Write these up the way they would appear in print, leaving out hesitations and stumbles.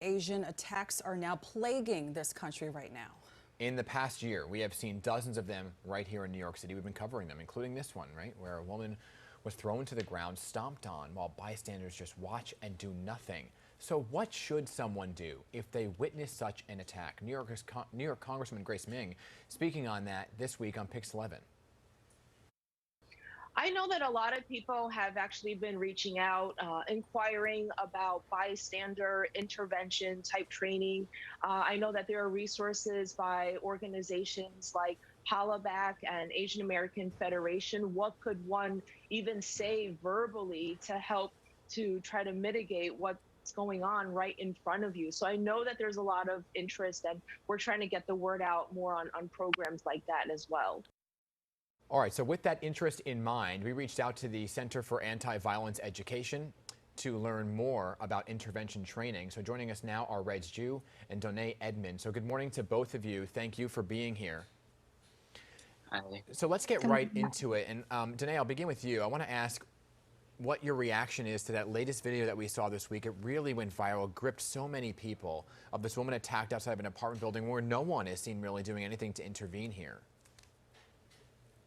Asian attacks are now plaguing this country right now. In the past year, we have seen dozens of them right here in New York City. We've been covering them, including this one, right, where a woman was thrown to the ground, stomped on, while bystanders just watch and do nothing. So what should someone do if they witness such an attack? New York Congresswoman Grace Ming speaking on that this week on Pix 11. I know that a lot of people have actually been reaching out, inquiring about bystander intervention type training. I know that there are resources by organizations like Hollaback and Asian American Federation. What could one even say verbally to help to try to mitigate what's going on right in front of you? So I know that there's a lot of interest, and we're trying to get the word out more on programs like that as well. All right, so with that interest in mind, we reached out to the Center for Anti-Violence Education to learn more about intervention training. So joining us now are Reg Ju and Donnay Edmund. So good morning to both of you. Thank you for being here. Hi. So let's get right into it. And Donnay, I'll begin with you. I want to ask what your reaction is to that latest video that we saw this week. It really went viral, gripped so many people, of this woman attacked outside of an apartment building where no one is seen really doing anything to intervene here.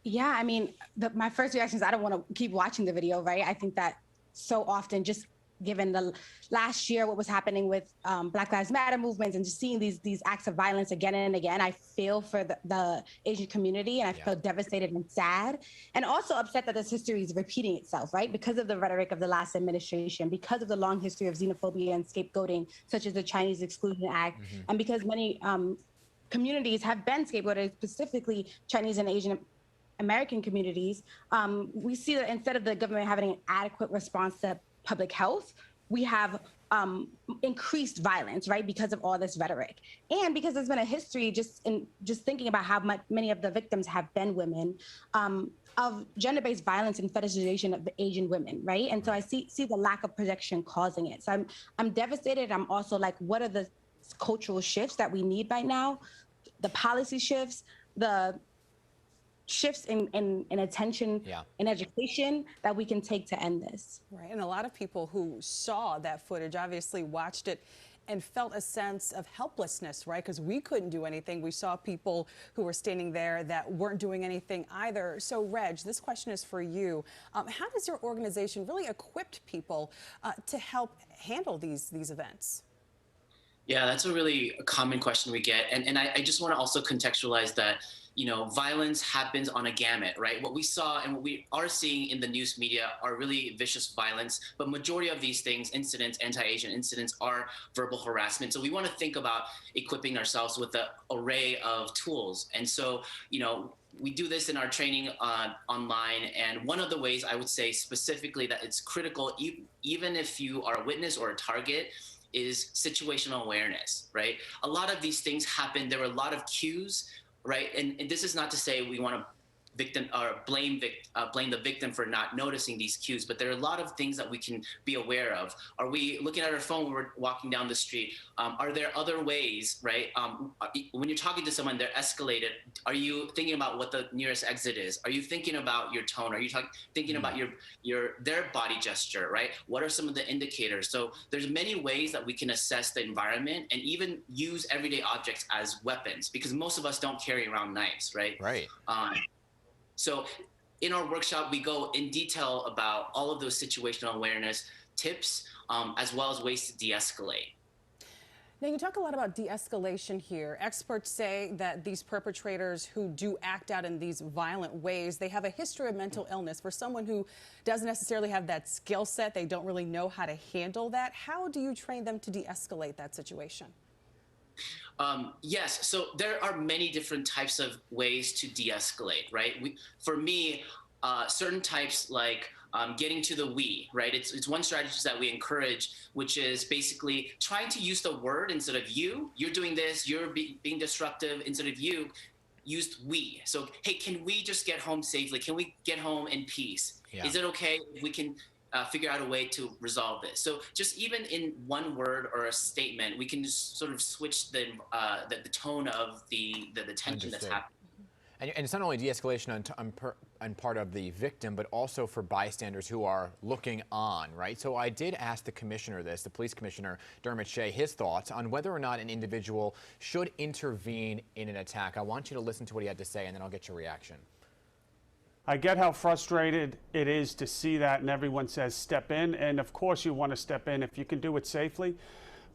Yeah, I mean, my first reaction is I don't want to keep watching the video, right? I think that so often, just given the last year, what was happening with Black Lives Matter movements and just seeing these acts of violence again and again, I feel for the Asian community, and I feel devastated and sad, and also upset that this history is repeating itself, right? Because of the rhetoric of the last administration, because of the long history of xenophobia and scapegoating, such as the Chinese Exclusion Act, and because many communities have been scapegoated, specifically Chinese and Asian American communities, we see that instead of the government having an adequate response to public health, we have increased violence, right, because of all this rhetoric. And because there's been a history, just thinking about how many of the victims have been women, of gender-based violence and fetishization of the Asian women, right? And so I see the lack of protection causing it. So I'm devastated. I'm also like, what are the cultural shifts that we need right now? The policy shifts, the shifts in attention in education that we can take to end this. Right, and a lot of people who saw that footage obviously watched it and felt a sense of helplessness, right? Because we couldn't do anything. We saw people who were standing there that weren't doing anything either. So, Reg, this question is for you. How does your organization really equip people to help handle these events? Yeah, that's a really common question we get. And I just want to also contextualize that, you know, violence happens on a gamut, right? What we saw and what we are seeing in the news media are really vicious violence, but majority of these things, incidents, anti-Asian incidents, are verbal harassment. So we want to think about equipping ourselves with an array of tools. And so, you know, we do this in our training online. And one of the ways I would say specifically that it's critical, even if you are a witness or a target, is situational awareness, right? A lot of these things happen. There are a lot of cues, right? And this is not to say we want to blame the victim for not noticing these cues, but there are a lot of things that we can be aware of. Are we looking at our phone when we're walking down the street? Are there other ways, right? When you're talking to someone, they're escalated. Are you thinking about what the nearest exit is? Are you thinking about your tone? Are you thinking about their body gesture, right? What are some of the indicators? So there's many ways that we can assess the environment and even use everyday objects as weapons, because most of us don't carry around knives, right? Right. So in our workshop, we go in detail about all of those situational awareness tips, as well as ways to de-escalate. Now, you talk a lot about de-escalation here. Experts say that these perpetrators who do act out in these violent ways, they have a history of mental illness. For someone who doesn't necessarily have that skill set, they don't really know how to handle that. How do you train them to de-escalate that situation? Yes, so there are many different types of ways to de-escalate, right? For me, certain types like getting to the we, right? It's one strategy that we encourage, which is basically trying to use the word instead of you. You're doing this, you're being disruptive. Instead of you, use we. So, hey, can we just get home safely? Can we get home in peace? Yeah. Is it okay if we can figure out a way to resolve this? So just even in one word or a statement, we can just sort of switch the tone of the tension that's happening. And it's not only de-escalation on part of the victim, but also for bystanders who are looking on, right? So I did ask the commissioner the police commissioner, Dermot Shea, his thoughts on whether or not an individual should intervene in an attack. I want you to listen to what he had to say, and then I'll get your reaction. I get how frustrated it is to see that, and everyone says step in, and of course you want to step in if you can do it safely,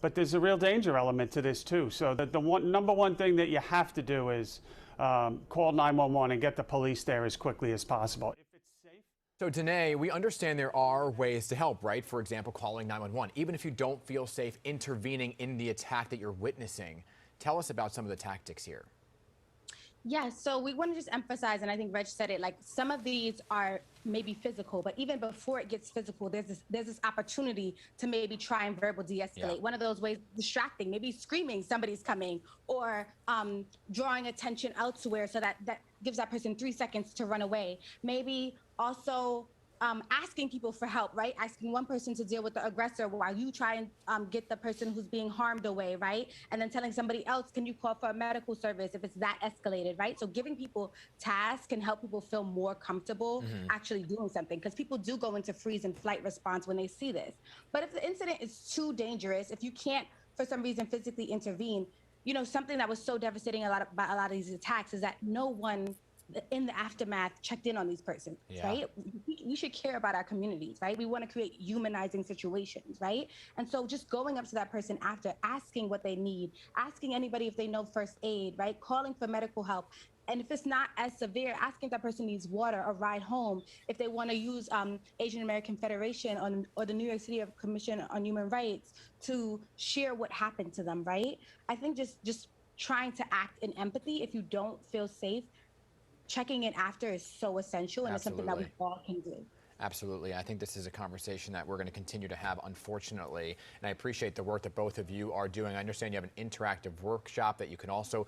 but there's a real danger element to this too. So number one thing that you have to do is call 911 and get the police there as quickly as possible. If it's safe. So Donnay, we understand there are ways to help, right? For example, calling 911, even if you don't feel safe intervening in the attack that you're witnessing. Tell us about some of the tactics here. Yeah, so we want to just emphasize, and I think Reg said it, like some of these are maybe physical, but even before it gets physical, there's this opportunity to maybe try and verbal de-escalate. Yeah. One of those ways, distracting, maybe screaming somebody's coming, or drawing attention elsewhere so that gives that person 3 seconds to run away. Maybe also asking people for help, right? Asking one person to deal with the aggressor while you try and get the person who's being harmed away, right? And then telling somebody else, can you call for a medical service if it's that escalated, right? So giving people tasks can help people feel more comfortable actually doing something, because people do go into freeze and flight response when they see this. But if the incident is too dangerous, if you can't for some reason physically intervene, you know, something that was so devastating by a lot of these attacks is that no one in the aftermath checked in on these persons, right? We should care about our communities, right? We want to create humanizing situations, right? And so just going up to that person after, asking what they need, asking anybody if they know first aid, right? Calling for medical help. And if it's not as severe, asking if that person needs water or ride home, if they want to use Asian American Federation or the New York City Commission on Human Rights to share what happened to them, right? I think just trying to act in empathy. If you don't feel safe, checking in after is so essential, and Absolutely. It's something that we all can do. Absolutely. I think this is a conversation that we're going to continue to have, unfortunately. And I appreciate the work that both of you are doing. I understand you have an interactive workshop that you can also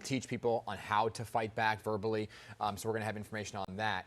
teach people on how to fight back verbally. So we're going to have information on that.